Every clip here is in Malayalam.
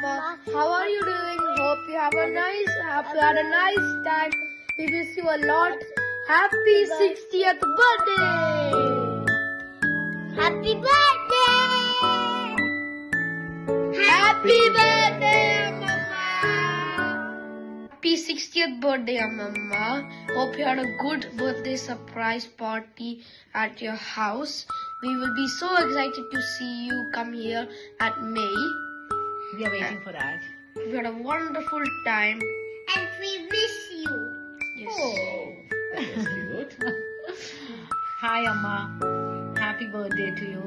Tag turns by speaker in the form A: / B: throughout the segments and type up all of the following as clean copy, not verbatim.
A: Amma. How are you doing? Hope you had a nice time. We wish you a lot. Happy 60th birthday!
B: Happy birthday!
A: Happy birthday, Mama! Happy 60th birthday, Mama. Hope you had a good birthday surprise party at your house. We will be so excited to see you come here at May.
C: We are waiting for that.
A: We had a wonderful time.
B: And we miss you.
A: Yes.
C: Oh, that was cute. Hi, Amma. Happy birthday to you.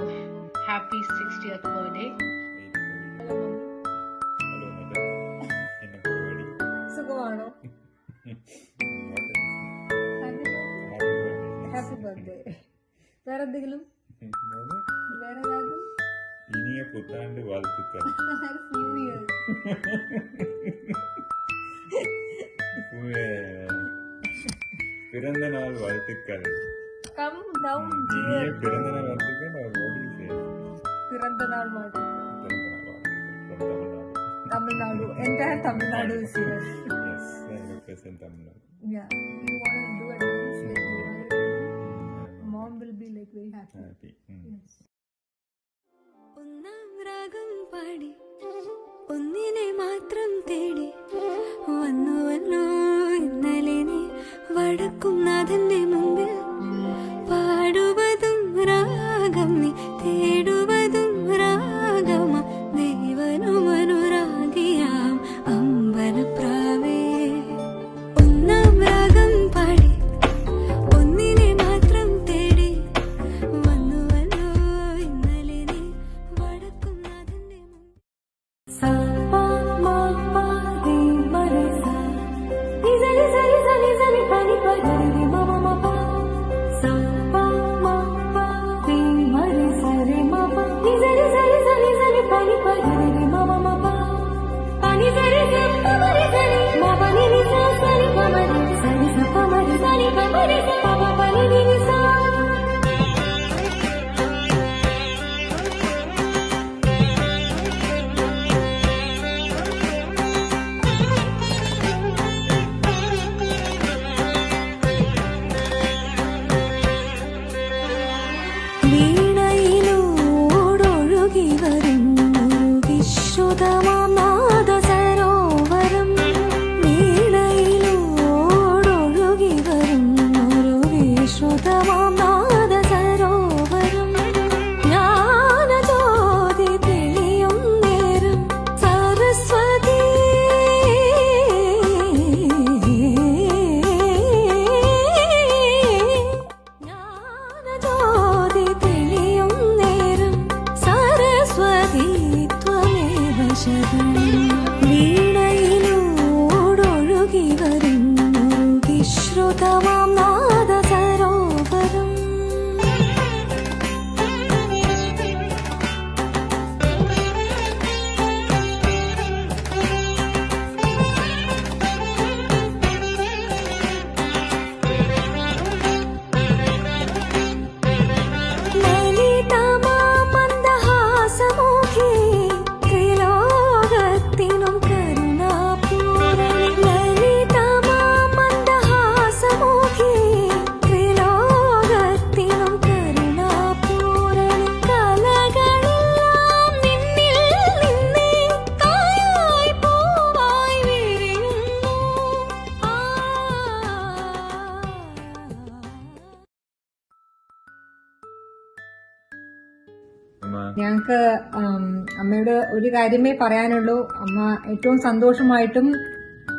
C: Happy 60th birthday.
D: സുഖമാണോ? Happy birthday. വേറെ എന്തെങ്കിലും വേറെ ഏതായാലും
E: இனிய புத்தாண்டு வாழ்த்துக்கள்.
D: New year.
E: பிறந்த நாள் வாழ்த்துக்கள்.
D: കം ഡൗൺ
E: இனிய பிறந்த நாள் வாழ்த்துக்கள்.
D: പിറந்த നാൾ வாழ்த்துக்கள்.
E: Tamil Nadu.
D: Tamil Nadu. entire Tamil Nadu is here.
E: Yes, I represent Tamil Nadu.
D: Yeah, you want to do a dance like mom will be like very happy.
E: Happy.
D: Yes.
F: ഒന്നാം രാഗം പാടി ഒന്നിനെ മാത്രം തേടി വന്നുവല്ലോ ഇന്നലെ നീ വടക്കും നാഥന്റെ മുമ്പിൽ പാടുവതും രാഗം നീ തേടുവതും രാഗമ ദേവനുമനുരാഗിയാം അമ്പലപ്രാവേ ഒന്നാം രാഗം പാടി ഒന്നിനെ മാത്രം തേടി വന്നുവല്ലോ ഇന്നലെ നീ വടക്കും നാഥന്റെ മുമ്പിൽ സാ പാ മാ പാ ദേ മരെ സാ നി സനി സനി സനി സനി പനി പനി രി മ മ മ പ സാ പാ മാ പാ ദേ മരെ സാ രെ മ പ നി സനി സനി സനി സനി പനി പനി രി മ മ മ പ പനി സരി സ പ മരി സനി മ പ നി നി സ സനി പ മരി സനി സ പ മരി സനി പ മരി സ പ പ പ നി നി നി സ വീണയിലൂടൊഴുകി വരുന്നു വിശ്രുതമാം നാദസരോവരം വീണയിലൂടൊഴുകി വരുന്നൊരു വിശ്രുതമാം നാദസരോവരം ജ്ഞാനജ്യോതി തെളിയും നേരം സരസ്വതി ജ്ഞാനജ്യോതി തെളിയും നേരം സരസ്വതി ത്വമേവ ശരണം വീണയിലൂടൊഴുകി വരുന്നു വിശ്രുതമാം നാദസരോവരം ലളിതമാമന്ദഹാസമുഖി ത്രിലോകത്തിനും കരുണാപൂരണി ലളിതമാമന്ദഹാസമുഖി ത്രിലോകത്തിനും കരുണാപൂരണി കലകളെല്ലാം നിന്നിൽ നിന്നേ കായായി പൂവായി വിരിയുന്നു
E: அம்மா,
D: ഞങ്ങൾക്ക് അമ്മയോട് ഒരു കാര്യമേ പറയാനുള്ളൂ. അമ്മ ഏറ്റവും സന്തോഷമായിട്ടും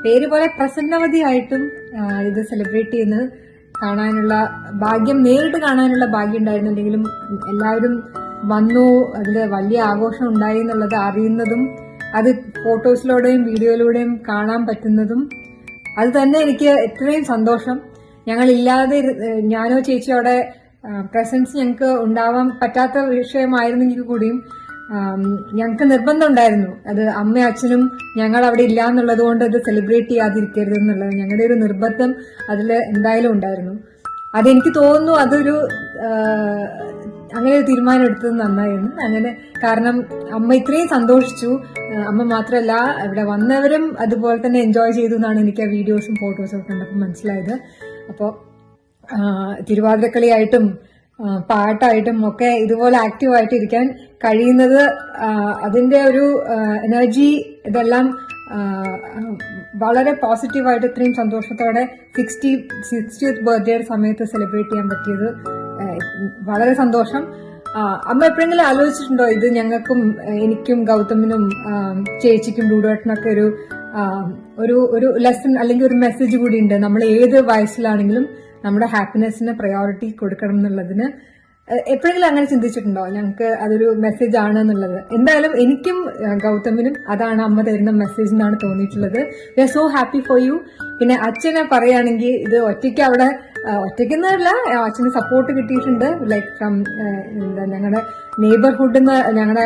D: പേര് പോലെ പ്രസന്നവതിയായിട്ടും ഇത് സെലിബ്രേറ്റ് ചെയ്യുന്നത് കാണാനുള്ള ഭാഗ്യം, നേരിട്ട് കാണാനുള്ള ഭാഗ്യം ഉണ്ടായിരുന്നുണ്ടെങ്കിലും എല്ലാവരും വന്നു, അതിൽ വലിയ ആഘോഷം ഉണ്ടായി എന്നുള്ളത് അറിയുന്നതും അത് ഫോട്ടോസിലൂടെയും വീഡിയോയിലൂടെയും കാണാൻ പറ്റുന്നതും അത് തന്നെ എനിക്ക് എത്രയും സന്തോഷം. ഞങ്ങളില്ലാതെ ഞാനോ ചേച്ചിയോ അവിടെ പ്രസൻസ് ഞങ്ങൾക്ക് ഉണ്ടാവാൻ പറ്റാത്ത വിഷയമായിരുന്നെങ്കിൽ കൂടിയും ഞങ്ങൾക്ക് നിർബന്ധം ഉണ്ടായിരുന്നു. അത് അമ്മയും അച്ഛനും ഞങ്ങൾ അവിടെ ഇല്ല എന്നുള്ളത് കൊണ്ട് അത് സെലിബ്രേറ്റ് ചെയ്യാതിരിക്കരുത് എന്നുള്ളത് ഞങ്ങളുടെ ഒരു നിർബന്ധം അതിൽ എന്തായാലും ഉണ്ടായിരുന്നു. അതെനിക്ക് തോന്നുന്നു അതൊരു അങ്ങനെ ഒരു തീരുമാനം എടുത്തത് നന്നായിരുന്നു. അങ്ങനെ കാരണം അമ്മ ഇത്രയും സന്തോഷിച്ചു. അമ്മ മാത്രമല്ല ഇവിടെ വന്നവരും അതുപോലെ തന്നെ എൻജോയ് ചെയ്തു എന്നാണ് എനിക്ക് ആ വീഡിയോസും ഫോട്ടോസും ഒക്കെ കണ്ടപ്പോൾ മനസ്സിലായത്. അപ്പോൾ തിരുവാതിരക്കളിയായിട്ടും പാട്ടായിട്ടും ഒക്കെ ഇതുപോലെ ആക്റ്റീവായിട്ട് ഇരിക്കാൻ കഴിയുന്നത് അതിന്റെ ഒരു എനർജി ഇതെല്ലാം വളരെ പോസിറ്റീവായിട്ട് ഇത്രയും സന്തോഷത്തോടെ 60th ബർത്ത്ഡേയുടെ സമയത്ത് സെലിബ്രേറ്റ് ചെയ്യാൻ പറ്റിയത് വളരെ സന്തോഷം. അമ്മ എപ്പോഴെങ്കിലും ആലോചിച്ചിട്ടുണ്ടോ ഇത് ഞങ്ങൾക്കും എനിക്കും ഗൗതമിനും ചേച്ചിക്കും ഡൂഡേട്ടനൊക്കെ ഒരു ലെസൺ അല്ലെങ്കിൽ ഒരു മെസ്സേജ് കൂടി ഉണ്ട്. നമ്മൾ ഏത് വയസ്സിലാണെങ്കിലും നമ്മുടെ ഹാപ്പിനെസ്സിന് പ്രയോറിറ്റി കൊടുക്കണം എന്നുള്ളതിന് എപ്പോഴെങ്കിലും അങ്ങനെ ചിന്തിച്ചിട്ടുണ്ടോ? ഞങ്ങൾക്ക് അതൊരു മെസ്സേജ് ആണ് എന്നുള്ളത്. എന്തായാലും എനിക്കും ഗൗതമിനും അതാണ് അമ്മ തരുന്ന മെസ്സേജ് എന്നാണ് തോന്നിയിട്ടുള്ളത്. We are so happy for you. പിന്നെ അച്ഛനെ പറയുകയാണെങ്കിൽ ഇത് ഒറ്റയ്ക്ക് അവിടെ ഒറ്റയ്ക്കെന്നല്ല, അച്ഛന് സപ്പോർട്ട് കിട്ടിയിട്ടുണ്ട്. ലൈക്ക് ഫ്രം ഞങ്ങളുടെ നെയ്ബർഹുഡിൽ നിന്ന് ഞങ്ങളുടെ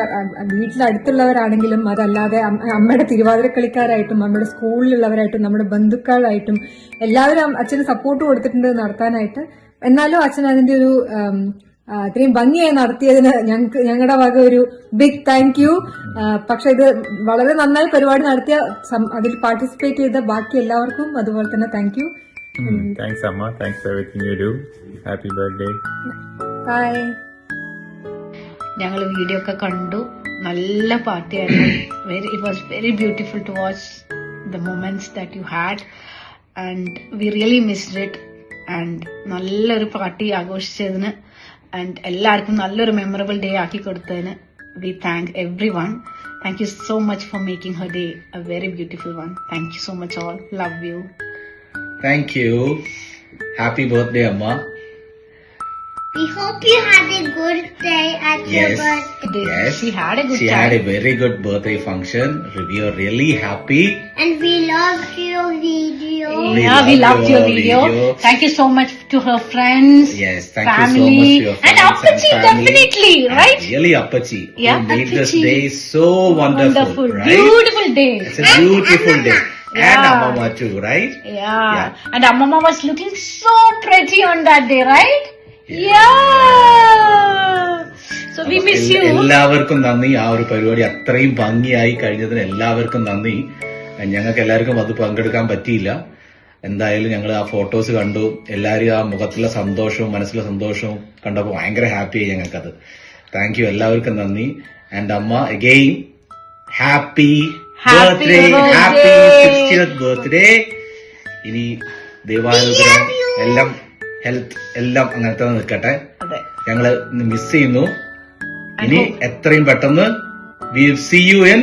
D: വീട്ടിലടുത്തുള്ളവരാണെങ്കിലും അതല്ലാതെ അമ്മയുടെ തിരുവാതിരക്കളിക്കാരായിട്ടും അമ്മയുടെ സ്കൂളിലുള്ളവരായിട്ടും നമ്മുടെ ബന്ധുക്കളായിട്ടും എല്ലാവരും അച്ഛന് സപ്പോർട്ട് കൊടുത്തിട്ടുണ്ട് നടത്താനായിട്ട്. എന്നാലും അച്ഛൻ അതിന്റെ ഒരു ഇത്രയും ഭംഗിയായി നടത്തിയതിന് ഞങ്ങളുടെ വക ഒരു ബിഗ് താങ്ക് യു. പക്ഷെ ഇത് വളരെ നന്നായി പരിപാടി നടത്തിയ അതിൽ പാർട്ടിസിപ്പേറ്റ് ചെയ്ത ബാക്കി എല്ലാവർക്കും അതുപോലെ തന്നെ താങ്ക് യു.
E: താങ്ക്സ് അമ്മ, thanks for everything you do. Happy birthday.
D: Bye.
C: ഞങ്ങൾ വീഡിയോ ഒക്കെ കണ്ടു, നല്ല പാർട്ടിയായിരുന്നു. It was very beautiful to watch the moments that you had and we really missed it. And നല്ലൊരു പാർട്ടി ആഘോഷിച്ചതിന് ആൻഡ് എല്ലാവർക്കും നല്ലൊരു മെമ്മറബിൾ ഡേ ആക്കി കൊടുത്തതിന് we thank everyone. Thank you so much for making her day a very beautiful one. Thank you so much all. Love you.
G: Thank you. Happy birthday, Amma.
B: We hope you had a good day at your
G: Yes.
B: birthday.
G: Yes.
C: She had a good
G: She
C: time.
G: had a very good birthday function. We are really happy.
B: And we loved your video.
C: Yeah, we loved your video. Thank you so much to her friends,
G: Yes, thank
C: family,
G: you so much to your
C: and
G: friends
C: Appachi,
G: and family.
C: definitely, right?
G: And really, Appachi,
C: Yeah,
G: who made this
C: Appachi.
G: day so wonderful, right?
C: Beautiful day.
G: It's a beautiful day. And
C: Yeah.
G: Amma too, right?
C: Yeah. And Amma was looking so pretty on that day, right? So we miss you.
G: എല്ലാവർക്കും നന്ദി. ആ ഒരു പരിപാടി അത്രയും ഭംഗിയായി കഴിഞ്ഞതിന് എല്ലാവർക്കും നന്ദി. ഞങ്ങൾക്ക് എല്ലാവർക്കും അത് പങ്കെടുക്കാൻ പറ്റിയില്ല. എന്തായാലും ഞങ്ങൾ ആ ഫോട്ടോസ് കണ്ടു. എല്ലാവരും ആ മുഖത്തിലെ സന്തോഷവും മനസ്സിലെ സന്തോഷവും കണ്ടപ്പോൾ ഭയങ്കര ഹാപ്പിയായി ഞങ്ങൾക്കത്. താങ്ക് യു, എല്ലാവർക്കും നന്ദി. ആൻഡ് അമ്മ again happy birthday, happy 60th birthday. ഇനി ദൈവാനുഗ്രഹം എല്ലാം ഹെൽത്ത് എല്ലാം അങ്ങനത്തെ നിൽക്കട്ടെ.
C: അതെ.
G: ഞങ്ങള് മിസ് ചെയ്യുന്നു. ഇനി എത്രയും പെട്ടെന്ന് we see you in